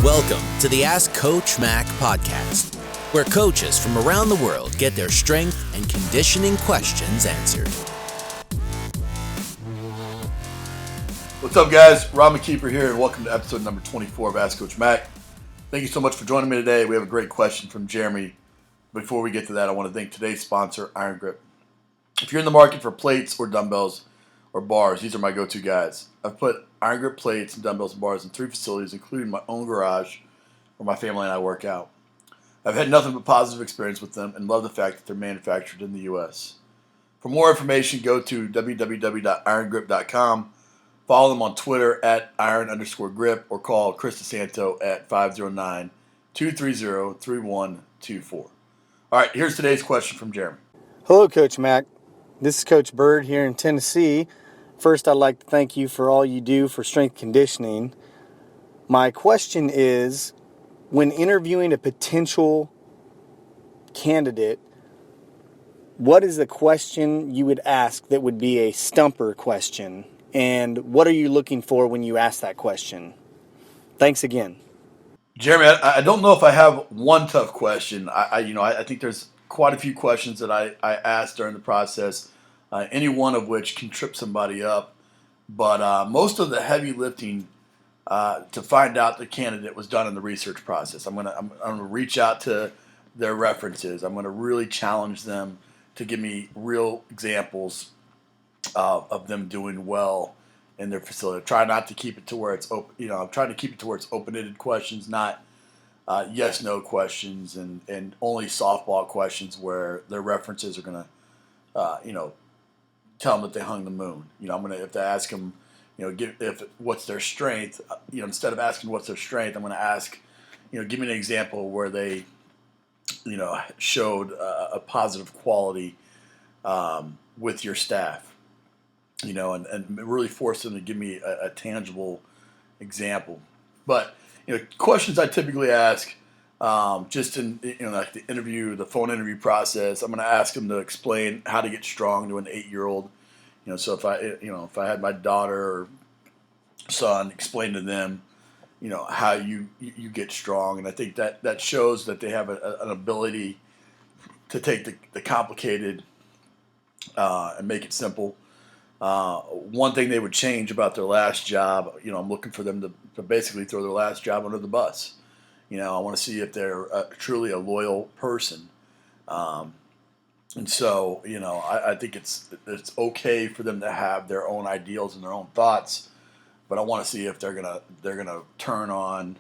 Welcome to the Ask Coach Mac podcast, where coaches from around the world get their strength and conditioning questions answered. What's up, guys? Rob McKeefery here, and welcome to episode number 24 of Ask Coach Mac. Thank you so much for joining me today. We have a great question from Jeremy. Before we get to that, I want to thank today's sponsor, Iron Grip. If you're in the market for plates or dumbbells or bars, these are my go-to guys. I've put Iron Grip plates and dumbbells and bars in 3 facilities, including my own garage where my family and I work out. I've had nothing but positive experience with them and love the fact that they're manufactured in the U.S. For more information, go to www.irongrip.com. Follow them on Twitter at @iron_grip or call Chris DeSanto at 509-230-3124. All right, here's today's question from Jeremy. Hello, Coach Mac. This is Coach Bird here in Tennessee. First, I'd like to thank you for all you do for strength conditioning. My question is, when interviewing a potential candidate, what is the question you would ask that would be a stumper question? And what are you looking for when you ask that question? Thanks again. Jeremy, I don't know if I have one tough question. I think there's quite a few questions that I asked during the process, any one of which can trip somebody up. But most of the heavy lifting to find out the candidate was done in the research process. I'm gonna reach out to their references. I'm gonna really challenge them to give me real examples of them doing well in their facility. Try not to keep it to where it's open. I'm trying to keep it to where it's open-ended questions, not yes/no questions, and only softball questions where their references are gonna, tell them that they hung the moon. I'm gonna have to ask them, what's their strength. Instead of asking what's their strength, I'm gonna ask, give me an example where they, showed a positive quality with your staff. And really force them to give me a tangible example. But questions I typically ask, just in like the phone interview process, I'm going to ask them to explain how to get strong to an 8-year-old. So if I had my daughter or son, explain to them, how you get strong, and I think that shows that they have an ability to take the complicated and make it simple. One thing they would change about their last job, I'm looking for them to basically throw their last job under the bus. I want to see if they're truly a loyal person. And so, I think it's okay for them to have their own ideals and their own thoughts, but I want to see if they're gonna turn on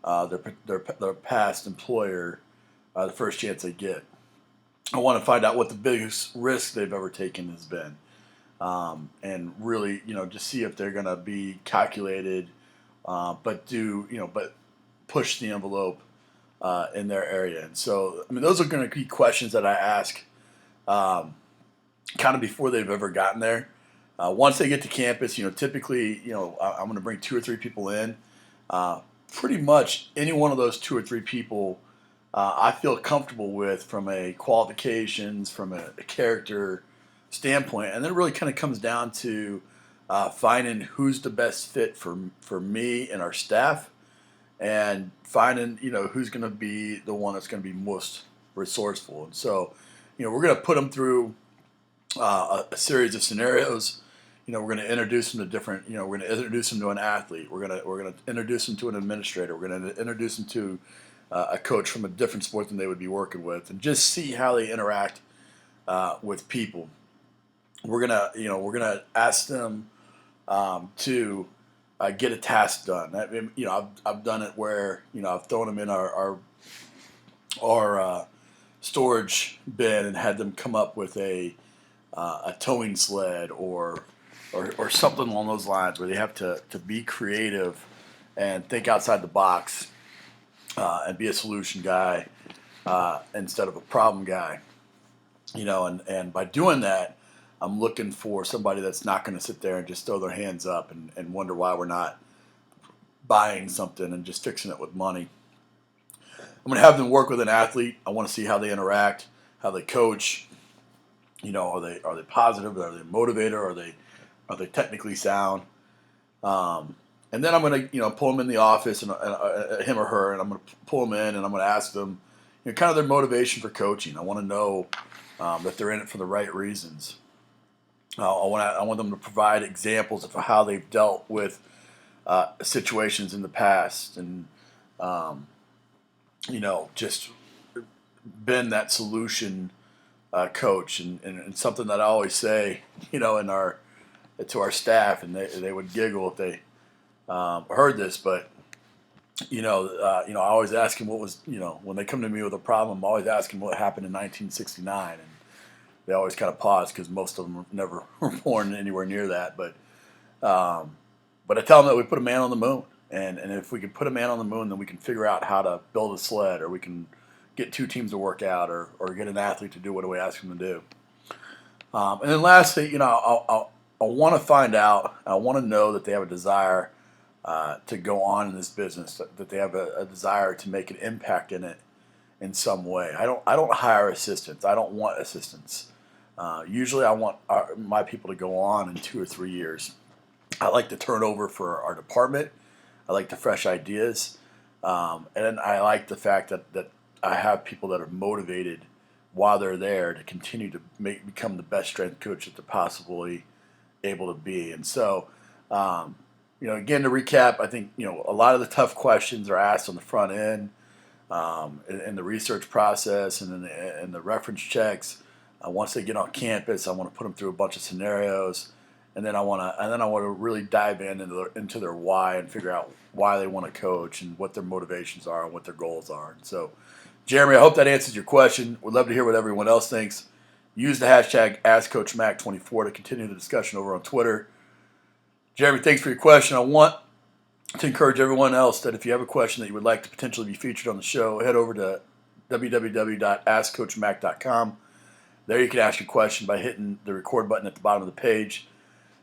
their past employer the first chance they get. I want to find out what the biggest risk they've ever taken has been. And really, just see if they're going to be calculated, but push the envelope in their area. And so, those are going to be questions that I ask kind of before they've ever gotten there. Once they get to campus, typically, I'm going to bring 2 or 3 people in. Pretty much any one of those 2 or 3 people I feel comfortable with from a qualifications, from a character standpoint, and then it really kind of comes down to finding who's the best fit for me and our staff, and finding who's going to be the one that's going to be most resourceful. And so we're going to put them through a series of scenarios. We're going to introduce them to different. We're going to introduce them to an athlete. We're going to introduce them to an administrator. We're going to introduce them to a coach from a different sport than they would be working with, and just see how they interact with people. We're gonna ask them to get a task done. I've done it where I've thrown them in our storage bin and had them come up with a towing sled or something along those lines, where they have to be creative and think outside the box and be a solution guy instead of a problem guy. And by doing that, I'm looking for somebody that's not going to sit there and just throw their hands up and wonder why we're not buying something and just fixing it with money. I'm going to have them work with an athlete. I want to see how they interact, how they coach. Are they positive? Are they motivator? Are they technically sound? And then I'm going to, pull them in the office and him or her, and I'm going to pull them in and I'm going to ask them, kind of their motivation for coaching. I want to know that they're in it for the right reasons. I want them to provide examples of how they've dealt with situations in the past, and just been that solution coach, and something that I always say, to our staff, and they would giggle if they heard this, but I always ask them what was, when they come to me with a problem, I'm always asking what happened in 1969, and they always kind of pause because most of them never were born anywhere near that. But I tell them that we put a man on the moon, and if we can put a man on the moon, then we can figure out how to build a sled, or we can get two teams to work out, or get an athlete to do what we ask them to do. And then lastly, I want to find out, I want to know that they have a desire to go on in this business, that they have a desire to make an impact in it in some way. I don't hire assistants. I don't want assistants. Usually I want my people to go on in 2 or 3 years. I like the turnover for our department. I like the fresh ideas. And I like the fact that I have people that are motivated while they're there to continue to become the best strength coach that they're possibly able to be. And so, again, to recap, I think, a lot of the tough questions are asked on the front end, in the research process, and in the reference checks. Once they get on campus, I want to put them through a bunch of scenarios, and then I want to really dive into their why and figure out why they want to coach and what their motivations are and what their goals are. And so, Jeremy, I hope that answers your question. We'd love to hear what everyone else thinks. Use the hashtag AskCoachMac24 to continue the discussion over on Twitter. Jeremy, thanks for your question. I want to encourage everyone else that if you have a question that you would like to potentially be featured on the show, head over to www.askcoachmac.com. There you can ask your question by hitting the record button at the bottom of the page.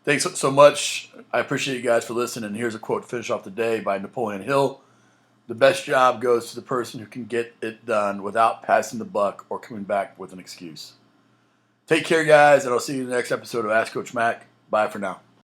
Thanks so much. I appreciate you guys for listening. Here's a quote to finish off the day by Napoleon Hill. The best job goes to the person who can get it done without passing the buck or coming back with an excuse. Take care, guys, and I'll see you in the next episode of Ask Coach Mac. Bye for now.